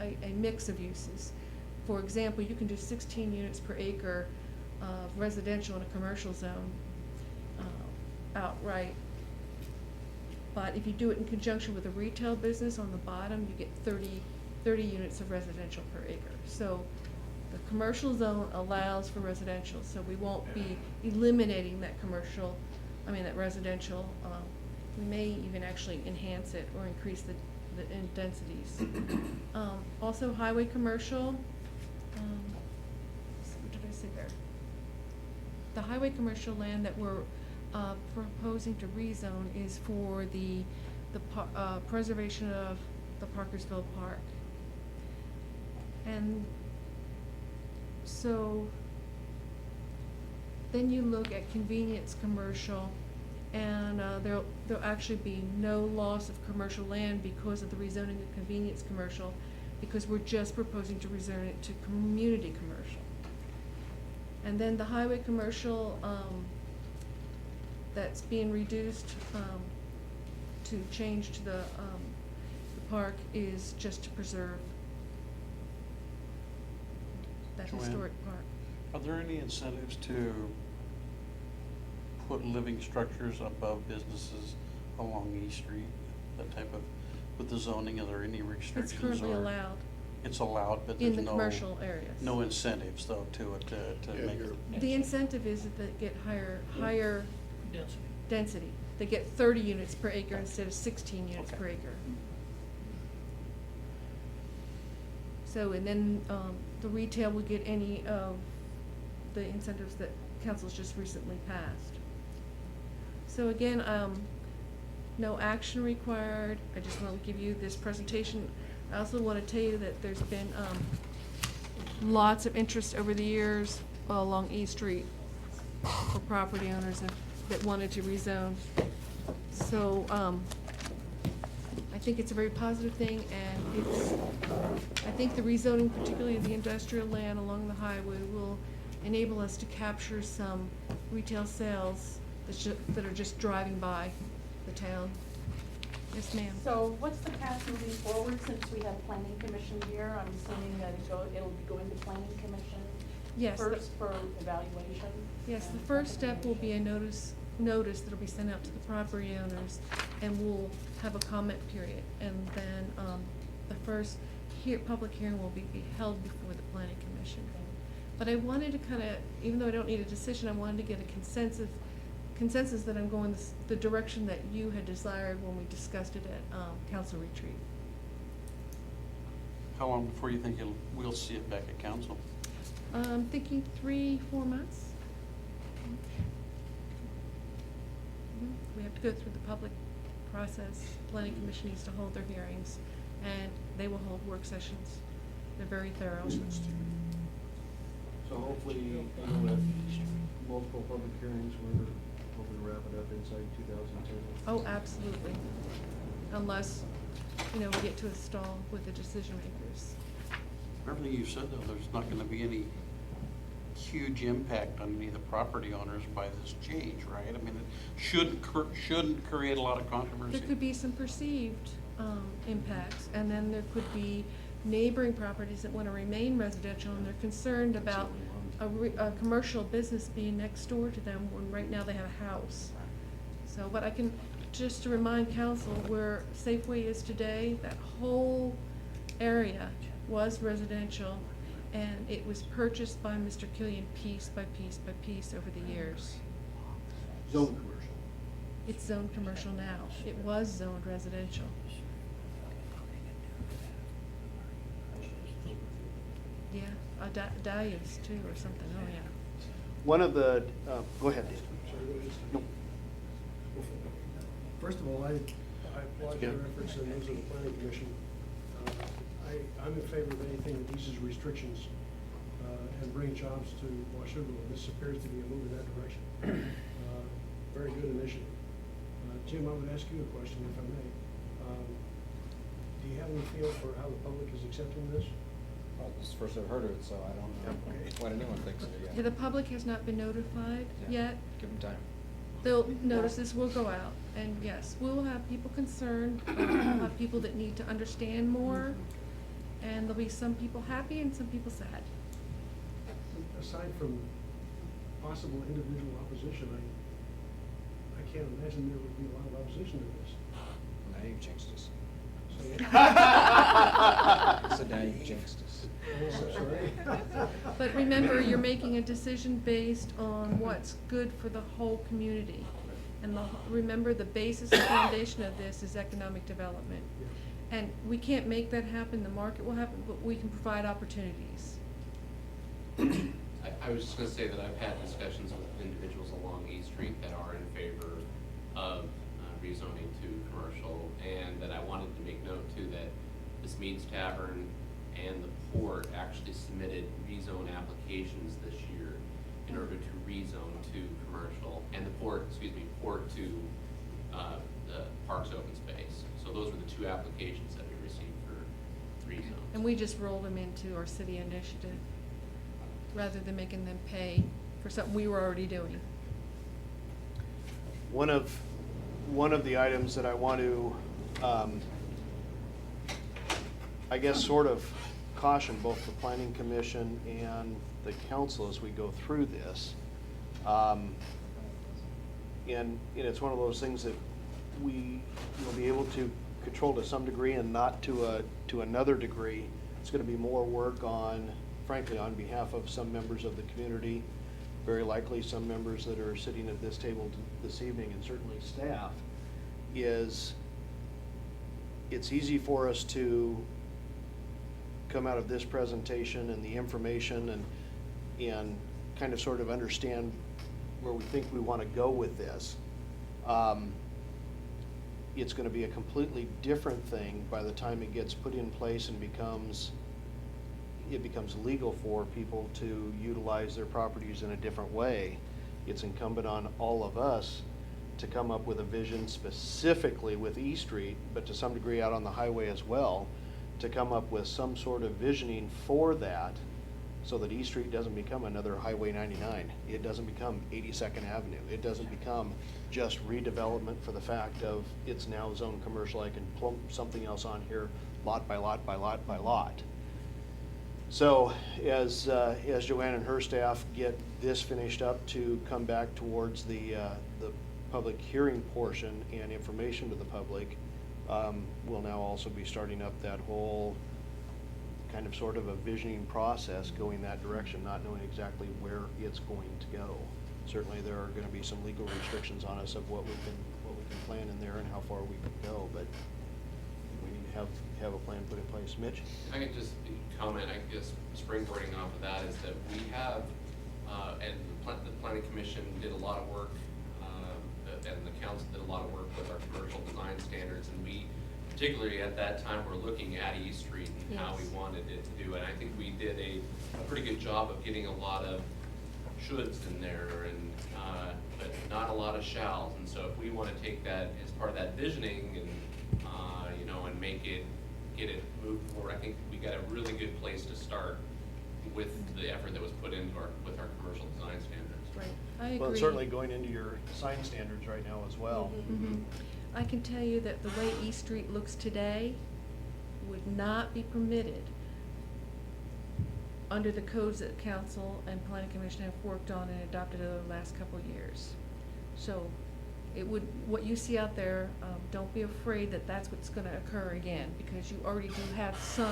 a mix of uses. For example, you can do 16 units per acre of residential in a commercial zone outright. But if you do it in conjunction with a retail business on the bottom, you get 30 units of residential per acre. So the commercial zone allows for residential, so we won't be eliminating that that residential. We may even actually enhance it or increase the in densities. Also highway commercial, what did I say there? The highway commercial land that we're proposing to rezone is for the preservation of the Parkersville Park. And so then you look at convenience commercial, and there'll actually be no loss of commercial land because of the rezoning of convenience commercial, because we're just proposing to rezone it to community commercial. And then the highway commercial that's being reduced to change to the park is just to preserve that Joanne, historic park. Are there any incentives to put living structures above businesses along East Street? That type of, with the zoning, are there any restrictions? It's currently or allowed It's allowed, but in there's the no. commercial areas. No incentives though to it, to Yeah, make you're- it. The incentive is that they get higher Density. density. They get 30 units per acre instead of 16 units Okay. per acre. So, and then the retail will get any of the incentives that council's just recently passed. So again, no action required. I just want to give you this presentation. I also want to tell you that there's been lots of interest over the years along East Street for property owners that wanted to rezone. So I think it's a very positive thing, and I think the rezoning, particularly of the industrial land along the highway, will enable us to capture some retail sales that are just driving by the town. Yes, ma'am. So what's the path moving forward, since we have planning commission here? I'm assuming that it'll be going to planning commission Yes. first for evaluation? Yes, the and first step will be a recommendation. notice that'll be sent out to the property owners, and we'll have a comment period. And then the first public hearing will be held before the planning commission. But I wanted to kinda, even though I don't need a decision, I wanted to get a consensus that I'm going the direction that you had desired when we discussed it at council retreat. How long before you think we'll see it back at council? I'm thinking 3-4 months. We have to go through the public process. Planning commission needs to hold their hearings, and they will hold work sessions. They're very thorough. So hopefully, with multiple public hearings, we're hoping to wrap it up inside 2010. Oh, absolutely. Unless, we get to a stall with the decision makers. Everything you said though, there's not gonna be any huge impact on any of the property owners by this change, right? I mean, it shouldn't create a lot of controversy. There could be some perceived impacts, and then there could be neighboring properties that want to remain residential, and they're concerned about a commercial business being next door to them when right now they have a house. So, but I can, just to remind council, where Safeway is today, that whole area was residential, and it was purchased by Mr. Killian piece by piece by piece over the years. Zone commercial. It's zoned commercial now. It was zoned residential. Yeah, Dahlia's too, or something, oh yeah. One of the, go ahead, Dave. Sorry, go ahead, Steve. No. First of all, I applaud your efforts and those of the planning commission. I'm in favor of anything that eases restrictions and bring jobs to Washougal. This appears to be a move in that direction. Very good initiative. Jim, I would ask you a question, if I may. Do you have any feel for how the public is accepting this? Well, this is the first I've heard of it, so I don't know what anyone thinks of it Yeah, yet. the public has not been notified Yeah. yet. Give them time. Notices will go out, and yes, we'll have people concerned, we'll have people that need to understand more, And there'll be some people happy and some people sad. Aside from possible individual opposition, I can't imagine there would be a lot of opposition to this. Now you've jinxed us. So, So now you've jinxed us. oh, sorry. But remember, you're making a decision based on what's good for the whole community. And remember, the basis and foundation of this is economic development. Yeah. And we can't make that happen, the market will happen, but we can provide opportunities. I was just gonna say that I've had discussions with individuals along East Street that are in favor of rezoning to commercial, and that I wanted to make note too that this Mead's Tavern and the Port actually submitted rezone applications this year in order to rezone to commercial, and the Port to the Parks Open Space. So those were the two applications that we received for rezone. And we just rolled them into our city initiative, rather than making them pay for something we were already doing. One of the items that I want to, I guess, sort of caution both the planning commission and the council as we go through this. And it's one of those things that we will be able to control to some degree and not to another degree. It's gonna be more work on, frankly, on behalf of some members of the community, very likely some members that are sitting at this table this evening, and certainly staff, is it's easy for us to come out of this presentation and the information and kind of sort of understand where we think we want to go with this. It's going to be a completely different thing by the time it gets put in place and it becomes legal for people to utilize their properties in a different way. It's incumbent on all of us to come up with a vision specifically with East Street, but to some degree out on the highway as well, to come up with some sort of visioning for that, so that East Street doesn't become another Highway 99. It doesn't become 82nd Avenue. It doesn't become just redevelopment for the fact of it's now zoned commercial. I can plump something else on here, lot by lot by lot by lot. So as Joanne and her staff get this finished up to come back towards the public hearing portion and information to the public, we'll now also be starting up that whole kind of sort of a visioning process going that direction, not knowing exactly where it's going to go. Certainly there are going to be some legal restrictions on us of what we can plan in there and how far we can go, but we need to have a plan put in place. Mitch? I can just comment, I guess, springboarding off of that is that we have, and the planning commission did a lot of work, and the council did a lot of work with our commercial design standards, and we, particularly at that time, were looking at East Street and how we Yes. wanted it to do, and I think we did a pretty good job of getting a lot of shoulds in there, and but not a lot of shalls, and so if we want to take that as part of that visioning and and get it moved forward, I think we got a really good place to start with the effort that was put into with our commercial design standards. Right, I agree. Well, it's certainly going into your sign standards right now as well. Mhm. I can tell you that the way East Street looks today would not be permitted under the codes that council and planning commission have worked on and adopted over the last couple of years. So what you see out there, don't be afraid that that's what's gonna occur again, because you already do have some